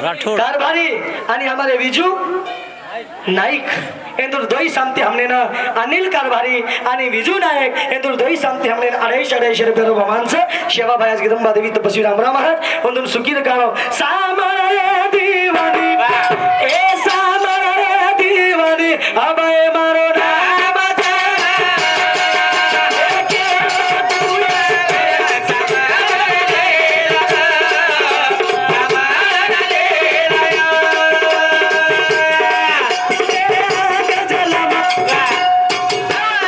राठोड कारभारी आणि हमारे विजू नाईक इंदुर दोई सामते हमने ना अनिल कारभारी आणि विजू नायक इंदुर दोई सामते हमने 250 रुपये भगवान से सेवा भायास गिदंबा देवी तपस्वी रामराम महाराज उन्दुन सुखी कानो सामरे